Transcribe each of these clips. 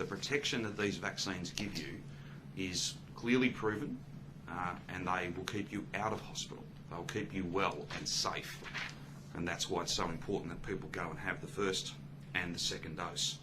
the protection that these vaccines give you is clearly proven, and they will keep you out of hospital. They'll keep you well and safe, and that's why it's so important that people go and have the first and the second dose.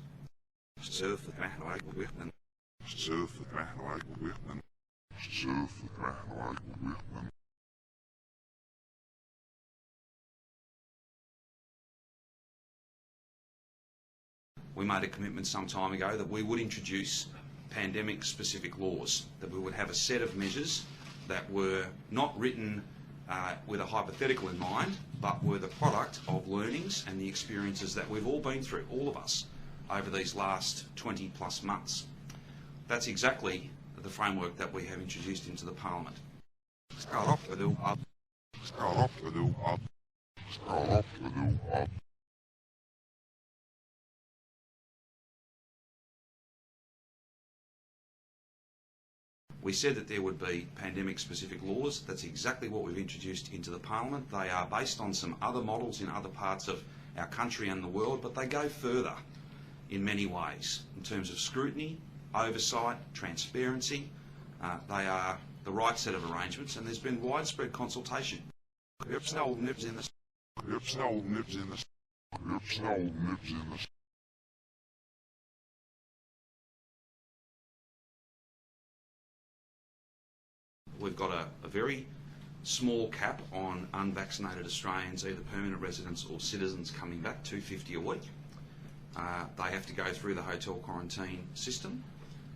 We made a commitment some time ago that we would introduce pandemic-specific laws, that we would have a set of measures that were not written with a hypothetical in mind, but were the product of learnings and the experiences that we've all been through, all of us, over these last 20 plus months. That's exactly the framework that we have introduced into the Parliament. We said that there would be pandemic-specific laws. That's exactly what we've introduced into the Parliament. They are based on some other models in other parts of our country and the world, but they go further in many ways in terms of scrutiny, oversight, transparency. They are the right set of arrangements, and there's been widespread consultation. We've got a very small cap on unvaccinated Australians, either permanent residents or citizens, coming back, $250 a week. They have to go through the hotel quarantine system,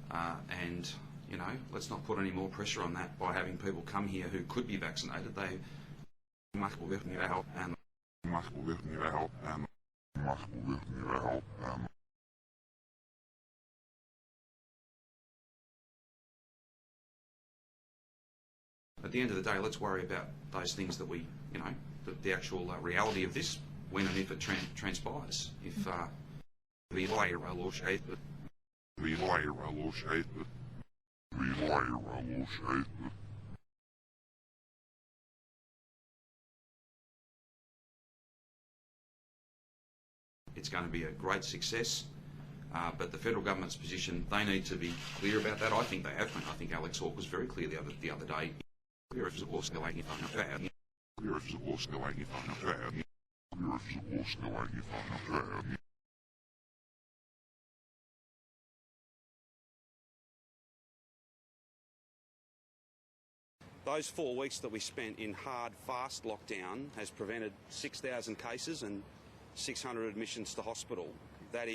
and you know, let's not put any more pressure on that by having people come here who could be vaccinated. They At the end of the day, let's worry about those things that we, you know, the actual reality of this, when and if it transpires. If it's going to be a great success, but the federal government's position, they need to be clear about that. I think they have been. I think Alex Hawke was very clear the other day. Those 4 weeks that we spent in hard, fast lockdown has prevented 6,000 cases and 600 admissions to hospital. That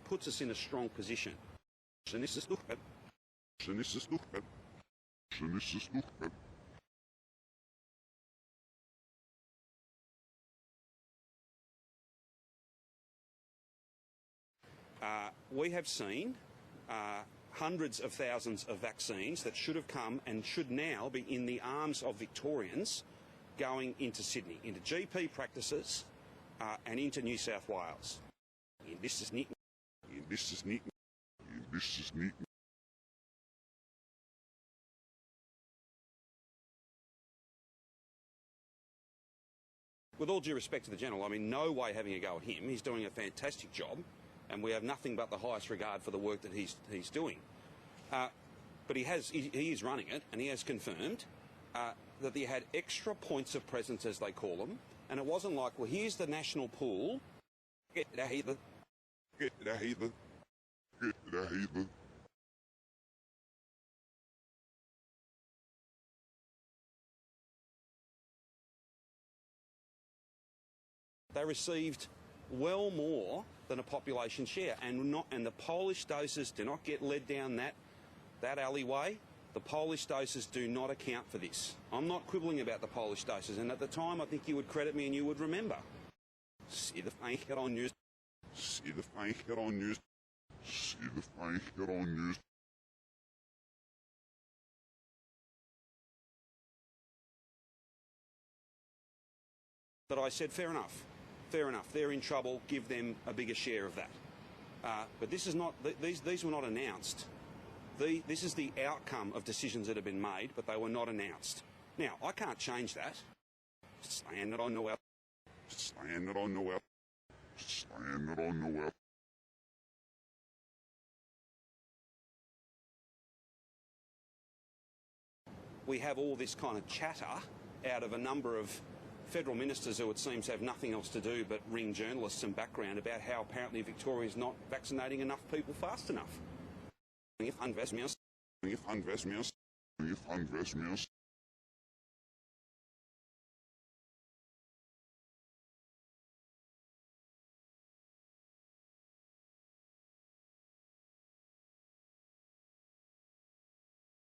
puts us in a strong position. We have seen hundreds of thousands of vaccines that should have come and should now be in the arms of Victorians going into Sydney, into GP practices and into New South Wales. This is neat. With all due respect to the General, I mean, no way having a go at him. He's doing a fantastic job, and we have nothing but the highest regard for the work that he's doing. But he is running it, and he has confirmed that he had extra points of presence, as they call them, and it wasn't like, well, here's the national pool. They received well more than a population share, and the Polish doses do not get led down that alleyway. The Polish doses do not account for this. I'm not quibbling about the Polish doses, and at the time I think you would credit me and you would remember. See the fake head on news. See the fake head on news. See the fake head on news. That I said, fair enough. Fair enough, they're in trouble, give them a bigger share of that. But this is not, these were not announced. This is the outcome of decisions that have been made, but they were not announced. Now, I can't change that. Saying that I know we have all this kind of chatter out of a number of federal ministers who it seems have nothing else to do but ring journalists and background about how apparently Victoria is not vaccinating enough people fast enough.